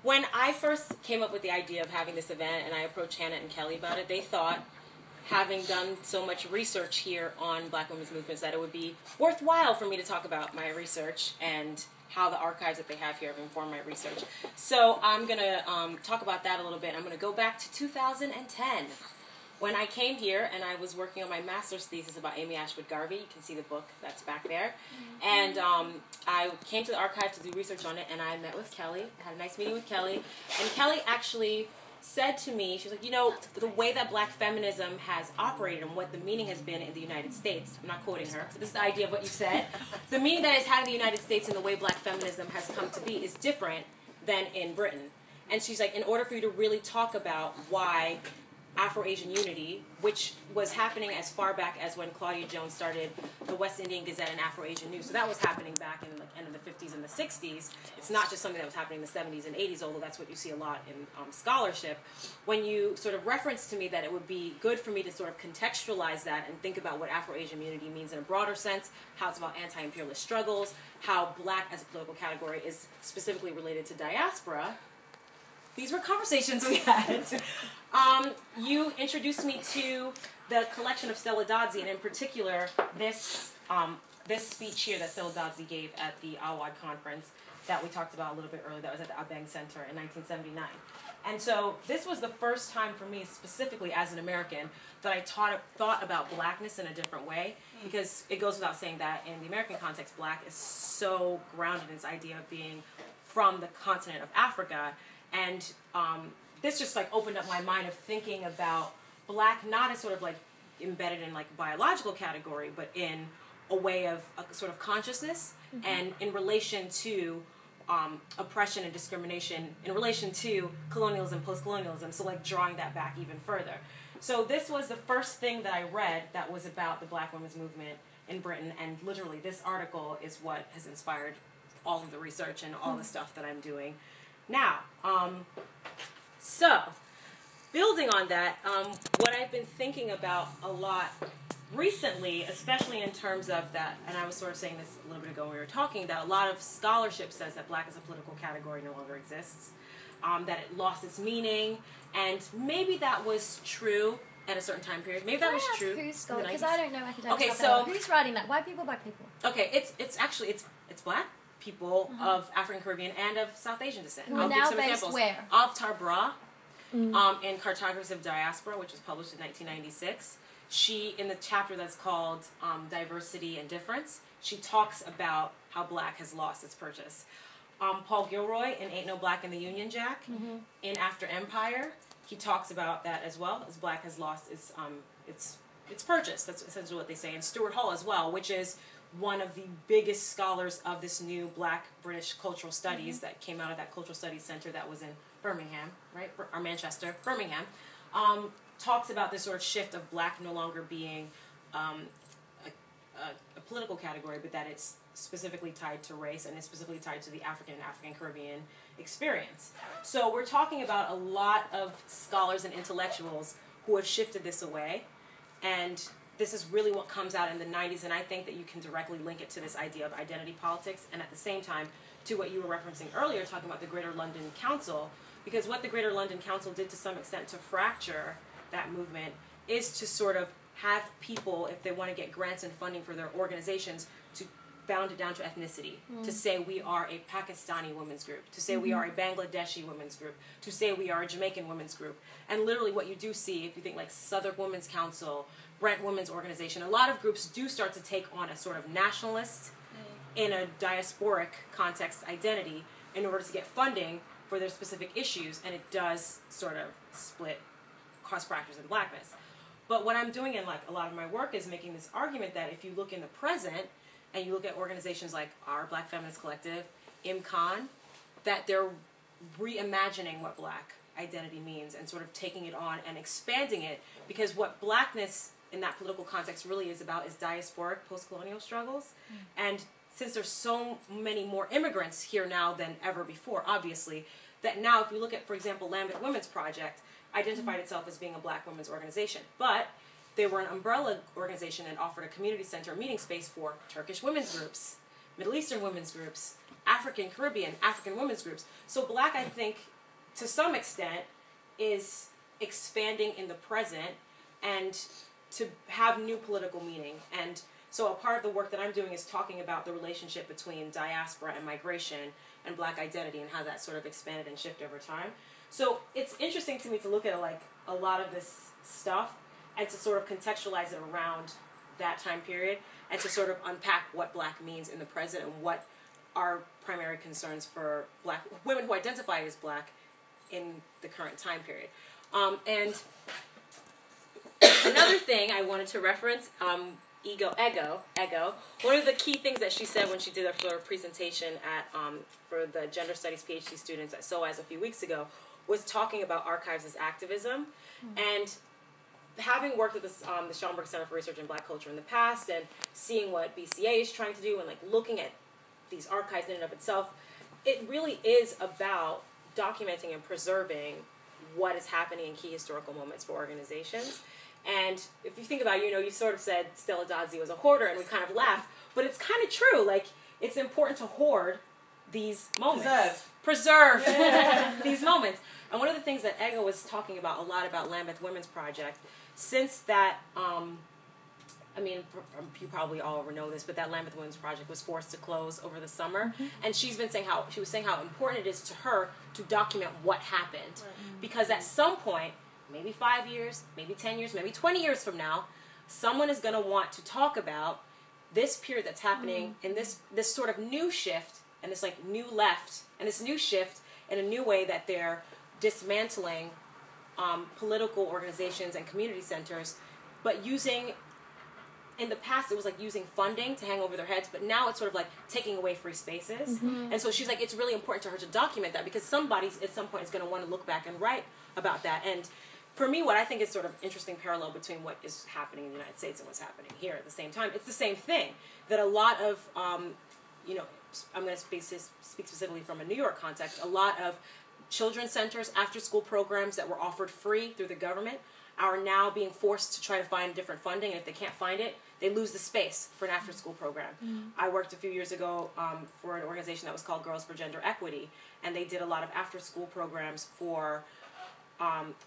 When I first came up with the idea of having this event and I approached Hannah and Kelly about it, they thought, having done so much research here on Black women's movements, that it would be worthwhile for me to talk about my research and how the archives that they have here have informed my research. So I'm going to talk about that a little bit. I'm going to go back to 2010. When I came here and I was working on my master's thesis about Amy Ashwood Garvey, you can see the book that's back there, and I came to the archive to do research on it, and I met with Kelly, had a nice meeting with Kelly, and Kelly actually said to me, she was like, you know, the way that Black feminism has operated and what the meaning has been in the United States, I'm not quoting her, so this is the idea of what you said, the meaning that it's had in the United States and the way Black feminism has come to be is different than in Britain. And she's like, in order for you to really talk about why Afro-Asian unity, which was happening as far back as when Claudia Jones started the West Indian Gazette and Afro-Asian News. So that was happening back in the end of the 50s and the 60s. It's not just something that was happening in the 70s and 80s, although that's what you see a lot in scholarship. When you sort of referenced to me that it would be good for me to sort of contextualize that and think about what Afro-Asian unity means in a broader sense, how it's about anti-imperialist struggles, how Black as a political category is specifically related to diaspora, these were conversations we had. You introduced me to the collection of Stella Dodsey, and in particular, this speech here that Stella Dodsey gave at the Awad conference that we talked about a little bit earlier, that was at the Abeng Center in 1979. And so this was the first time for me, specifically as an American, that I thought about Blackness in a different way, because it goes without saying that in the American context, Black is so grounded in its idea of being from the continent of Africa. And this just like opened up my mind of thinking about Black not as sort of like embedded in like a biological category, but in a way of a sort of consciousness, and in relation to oppression and discrimination, in relation to colonialism, post-colonialism, so like drawing that back even further. So this was the first thing that I read that was about the Black women's movement in Britain, and literally this article is what has inspired all of the research and all the stuff that I'm doing now. So, building on that, what I've been thinking about a lot recently, especially in terms of that, and I was sort of saying this a little bit ago when we were talking, that a lot of scholarship says that Black as a political category no longer exists, that it lost its meaning, and maybe that was true at a certain time period. Maybe that was true. Who's scholar? Because I don't know academic stuff. So who's writing that? White people, Black people? Okay, it's actually Black people of African Caribbean and of South Asian descent. Who are now based where? Avtar Bra, in Cartographers of Diaspora, which was published in 1996. She, in the chapter that's called Diversity and Difference, she talks about how Black has lost its purchase. Paul Gilroy in Ain't No Black in the Union Jack, in After Empire, he talks about that as well, as Black has lost its purchase. That's essentially what they say. And Stuart Hall as well, which is one of the biggest scholars of this new Black British cultural studies that came out of that cultural studies center that was in Birmingham, right, or Manchester, Birmingham, talks about this sort of shift of Black no longer being a political category, but that it's specifically tied to race, and it's specifically tied to the African and African Caribbean experience. So we're talking about a lot of scholars and intellectuals who have shifted this away, and this is really what comes out in the 90s, and I think that you can directly link it to this idea of identity politics, and at the same time to what you were referencing earlier, talking about the Greater London Council, because what the Greater London Council did to some extent to fracture that movement is to sort of have people, if they want to get grants and funding for their organizations, to bound it down to ethnicity, to say we are a Pakistani women's group, to say we are a Bangladeshi women's group, to say we are a Jamaican women's group. And literally what you do see, if you think like Southern Women's Council, Brent Women's Organization, a lot of groups do start to take on a sort of nationalist, in a diasporic context identity in order to get funding for their specific issues, and it does sort of split, cause fractures in Blackness. But what I'm doing in like a lot of my work is making this argument that if you look in the present, and you look at organizations like our Black Feminist Collective, IMCON, that they're reimagining what Black identity means and sort of taking it on and expanding it, because what Blackness in that political context really is about is diasporic post-colonial struggles. And since there's so many more immigrants here now than ever before, obviously, that now if you look at, for example, Lambeth Women's Project, identified itself as being a Black women's organization, but they were an umbrella organization and offered a community center meeting space for Turkish women's groups, Middle Eastern women's groups, African Caribbean, African women's groups. So Black, I think, to some extent, is expanding in the present and to have new political meaning. And so a part of the work that I'm doing is talking about the relationship between diaspora and migration and Black identity and how that sort of expanded and shifted over time. So it's interesting to me to look at like a lot of this stuff and to sort of contextualize it around that time period and to sort of unpack what Black means in the present and what are primary concerns for Black women who identify as Black in the current time period. And another thing I wanted to reference, Ego. One of the key things that she said when she did her presentation at for the Gender Studies PhD students at SOAS a few weeks ago was talking about archives as activism. And having worked at the Schomburg Center for Research in Black Culture in the past and seeing what BCA is trying to do and like looking at these archives in and of itself, it really is about documenting and preserving what is happening in key historical moments for organizations. And if you think about it, you sort of said Stella Dodzi was a hoarder, and we kind of laughed, but it's kind of true. Like, it's important to hoard these moments. Preserve these moments. And one of the things that Ego was talking about a lot about Lambeth Women's Project, since that, you probably all know this, but that Lambeth Women's Project was forced to close over the summer, and she was saying how important it is to her to document what happened, because at some point, maybe 5 years, maybe 10 years, maybe 20 years from now, someone is going to want to talk about this period that's happening in this sort of new shift and this like new left and this new shift in a new way that they're dismantling political organizations and community centers, but using, in the past it was like using funding to hang over their heads, but now it's sort of like taking away free spaces. And so she's like, it's really important to her to document that because somebody at some point is going to want to look back and write about that. And for me, what I think is sort of interesting parallel between what is happening in the United States and what's happening here at the same time, it's the same thing. That a lot of, I'm going to speak specifically from a New York context, a lot of children's centers, after-school programs that were offered free through the government are now being forced to try to find different funding, and if they can't find it, they lose the space for an after-school program. I worked a few years ago for an organization that was called Girls for Gender Equity, and they did a lot of after-school programs for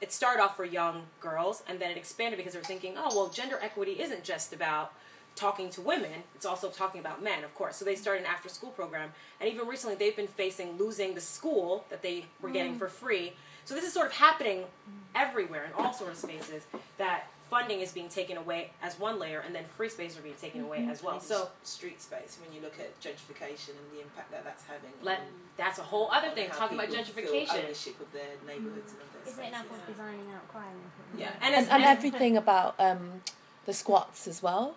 it started off for young girls, and then it expanded because they were thinking, oh, well, gender equity isn't just about talking to women, it's also talking about men, of course. So they started an after-school program, and even recently they've been facing losing the school that they were getting for free. So this is sort of happening everywhere in all sorts of spaces, that funding is being taken away as one layer, and then free spaces are being taken away as well. So street space, when you look at gentrification and the impact that that's having. That's a whole other thing, talking about gentrification. Feel ownership of their neighbourhoods and of their Is it now spaces. designing out crime? Yeah. And everything about the squats as well.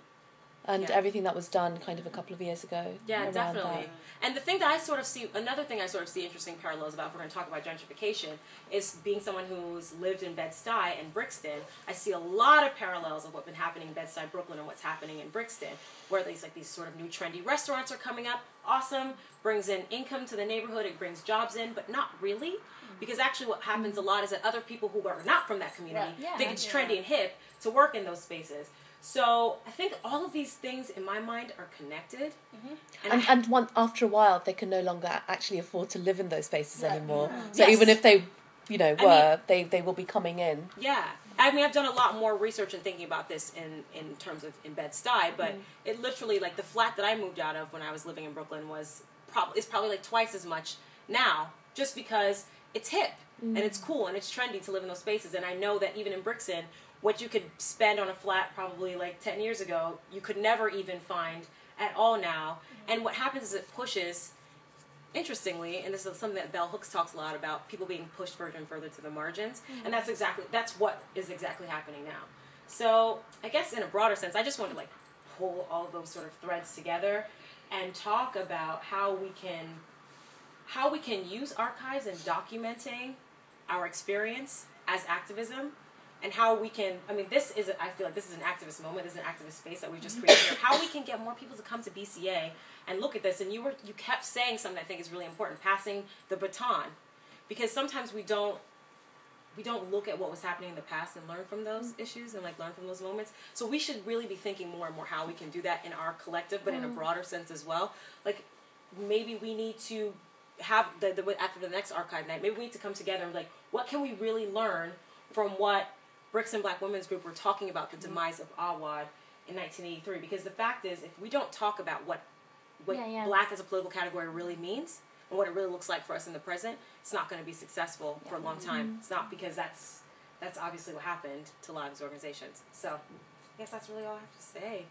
And everything that was done kind of a couple of years ago. Yeah, definitely. That. And the thing that I sort of see, another thing I sort of see interesting parallels about, if we're going to talk about gentrification, is being someone who's lived in Bed-Stuy and Brixton, I see a lot of parallels of what's been happening in Bed-Stuy, Brooklyn, and what's happening in Brixton, where these sort of new trendy restaurants are coming up. Awesome, brings in income to the neighborhood, it brings jobs in, but not really. Because actually what happens a lot is that other people who are not from that community think it's trendy and hip to work in those spaces. So I think all of these things in my mind are connected. And after a while, they can no longer actually afford to live in those spaces anymore. So even if they, they will be coming in. Yeah. I mean, I've done a lot more research and thinking about this in terms of in Bed-Stuy, but it literally, like the flat that I moved out of when I was living in Brooklyn is probably like twice as much now, just because it's hip and it's cool and it's trendy to live in those spaces. And I know that even in Brixton, what you could spend on a flat probably like 10 years ago, you could never even find at all now. And what happens is it pushes, interestingly, and this is something that Bell Hooks talks a lot about, people being pushed further and further to the margins. And that's what is exactly happening now. So I guess in a broader sense, I just want to like pull all of those sort of threads together and talk about how we can use archives in documenting our experience as activism. And how we can, I feel like this is an activist moment, this is an activist space that we just created here. How we can get more people to come to BCA and look at this. And you kept saying something I think is really important, passing the baton. Because sometimes we don't look at what was happening in the past and learn from those issues and like learn from those moments. So we should really be thinking more and more how we can do that in our collective, but in a broader sense as well. Like maybe we need to have after the next archive night, maybe we need to come together and be like, what can we really learn from what Bricks and Black Women's Group were talking about the demise of Awad in 1983? Because the fact is, if we don't talk about what black as a political category really means and what it really looks like for us in the present, it's not going to be successful for a long time. It's not, because that's obviously what happened to a lot of these organizations. So I guess that's really all I have to say.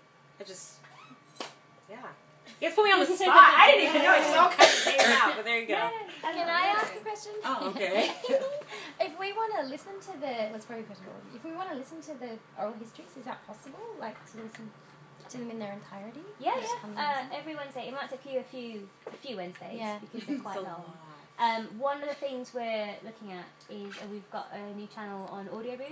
You put me on the spot. I didn't even know. It just all kind of came out, but there you go. Can I ask a question? Oh, okay. If we want to listen to let's probably question. If we want to listen to the oral histories, is that possible? Like to listen to them in their entirety? Yeah. Every Wednesday. It might take you a few Wednesdays because they're quite long. One of the things we're looking at is we've got a new channel on Audio Booth.